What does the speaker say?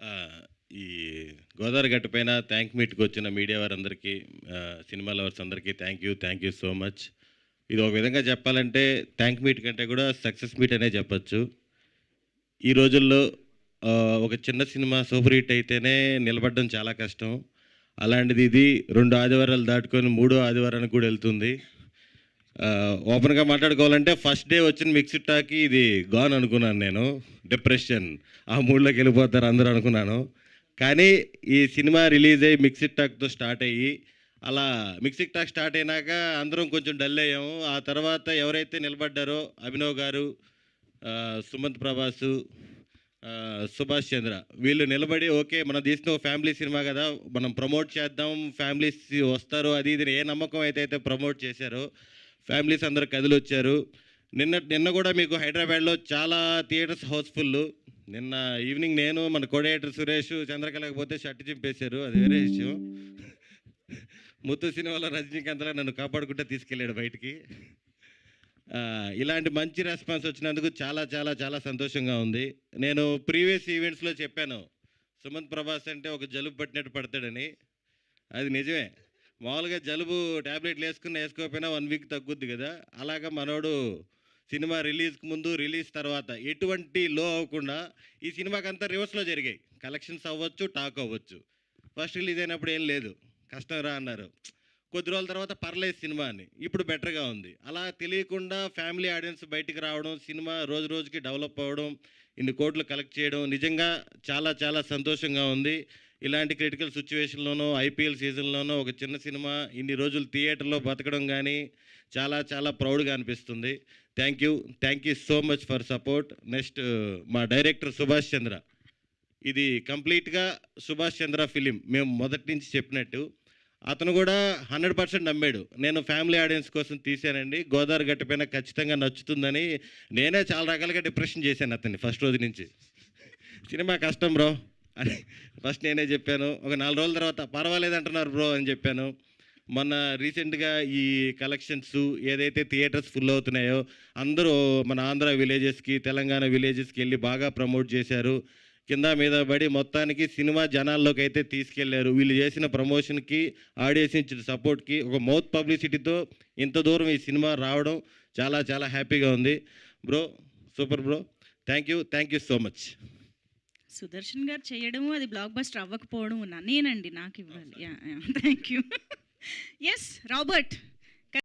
ఆ! ఈ గోదావరి గట్టుపైన థ్యాంక్ మీట్‌కి వచ్చిన మీడియా వారందరికీ, సినిమా లవర్స్ అందరికీ థ్యాంక్ యూ సో మచ్. ఇది ఒక విధంగా చెప్పాలంటే థ్యాంక్ మీట్ కంటే కూడా సక్సెస్ మీట్ అనే చెప్పొచ్చు. ఈ రోజుల్లో ఒక చిన్న సినిమా సూపర్ హిట్ అయితేనే నిలబడడం చాలా కష్టం. అలాంటిది ఇది 2 ఆదివారాలు దాటుకొని మూడో ఆదివారానికి కూడా ఎళ్తుంది. ఓపెన్‌గా మాట్లాడుకోవాలంటే ఫస్ట్ డే వచ్చిన మిక్స్డ్ టాక్‌కి ఇది గాన్ అనుకున్నాను నేను. డిప్రెషన్ ఆ మూడ్‌లోకి వెళ్ళిపోతారు అందరూ అనుకున్నాను. కానీ ఈ సినిమా రిలీజ్ అయ్యి మిక్స్డ్ టాక్‌తో స్టార్ట్ అయ్యి, అలా మిక్స్డ్ టాక్ స్టార్ట్ అయినాక అందరం కొంచెం డల్ అయ్యాము. ఆ తర్వాత ఎవరైతే నిలబడ్డారో అభినవ్ గారు, సుమంత్ ప్రభాసు, సుభాష్ చంద్ర వీళ్ళు నిలబడి ఓకే మనం తీసిన ఒక ఫ్యామిలీ సినిమా కదా, మనం ప్రమోట్ చేద్దాం, ఫ్యామిలీస్ వస్తారు అది ఇది ఏ నమ్మకం అయితే ప్రమోట్ చేశారో ఫ్యామిలీస్ అందరూ కదిలొచ్చారు. నిన్న కూడా మీకు హైదరాబాద్లో చాలా థియేటర్స్ హౌస్ఫుల్. నిన్న ఈవినింగ్ నేను మన కోడేటర్ సురేష్ చంద్రకళకి పోతే షర్ట్ చింపేశారు, అది వేరే విషయం. ముత్తు సినిమాలో రజనీకాంత్లా నన్ను కాపాడుకుంటే తీసుకెళ్ళాడు బయటికి. ఇలాంటి మంచి రెస్పాన్స్ వచ్చినందుకు చాలా చాలా చాలా సంతోషంగా ఉంది. నేను ప్రీవియస్ ఈవెంట్స్లో చెప్పాను, సుమంత్ ప్రభాస్ అంటే ఒక జలుబు పట్టినట్టు పడతాడని. అది నిజమే. మామూలుగా జలుబు ట్యాబ్లెట్లు వేసుకోకపోయినా 1 వీక్ తగ్గుద్ది కదా, అలాగా మనోడు సినిమా రిలీజ్కి ముందు రిలీజ్ తర్వాత ఎటువంటి లో అవ్వకుండా ఈ సినిమాకంతా రివర్స్లో జరిగాయి. కలెక్షన్స్ అవ్వచ్చు, టాక్ అవ్వచ్చు. ఫస్ట్ రిలీజ్ అయినప్పుడు ఏం లేదు, కష్టం రా అన్నారు. కొద్ది రోజుల తర్వాత పర్లేదు సినిమా అని, ఇప్పుడు బెటర్గా ఉంది. అలా తెలియకుండా ఫ్యామిలీ ఆడియన్స్ బయటికి రావడం, సినిమా రోజు రోజుకి డెవలప్ అవ్వడం, ఇన్ని కోట్లు కలెక్ట్ చేయడం నిజంగా చాలా చాలా సంతోషంగా ఉంది. ఇలాంటి క్రిటికల్ సిచ్యువేషన్లోనూ ఐపీఎల్ సీజన్లోనూ ఒక చిన్న సినిమా ఇన్ని రోజులు థియేటర్లో బతకడం కానీ చాలా చాలా ప్రౌడ్గా అనిపిస్తుంది. Thank you so much for support. Next మా డైరెక్టర్ సుభాష్ చంద్ర, ఇది కంప్లీట్గా సుభాష్ చంద్ర ఫిలిం. మేము మొదటి నుంచి చెప్పినట్టు అతను కూడా 100% నమ్మాడు. నేను ఫ్యామిలీ ఆడియన్స్ కోసం తీశానండి, గోదావరి గట్టుపైన ఖచ్చితంగా నచ్చుతుందని. నేనే చాలా రకాలుగా డిప్రెషన్ చేశాను అతన్ని ఫస్ట్ రోజు నుంచి. సినిమా కష్టం బ్రో అని ఫస్ట్ నేనే చెప్పాను. ఒక 4 రోజుల తర్వాత పర్వాలేదు అంటున్నారు బ్రో అని చెప్పాను. మొన్న రీసెంట్గా ఈ కలెక్షన్స్ ఏదైతే థియేటర్స్ ఫుల్ అవుతున్నాయో అందరూ మన ఆంధ్ర విలేజెస్కి, తెలంగాణ విలేజెస్కి వెళ్ళి బాగా ప్రమోట్ చేశారు. కింద మీద పడి మొత్తానికి సినిమా జనాల్లోకి అయితే తీసుకెళ్లారు. వీళ్ళు చేసిన ప్రమోషన్కి, ఆడియన్స్ ఇచ్చిన సపోర్ట్కి, ఒక మౌత్ పబ్లిసిటీతో ఇంత దూరం ఈ సినిమా రావడం చాలా చాలా హ్యాపీగా ఉంది. Bro super bro, thank you so much. Sudarshan garu చేయడము, అది బ్లాక్ బస్టర్ అవ్వకపోవడం నేనండి, నాకు ఇవ్వాలి. Thank you. Yes Robert.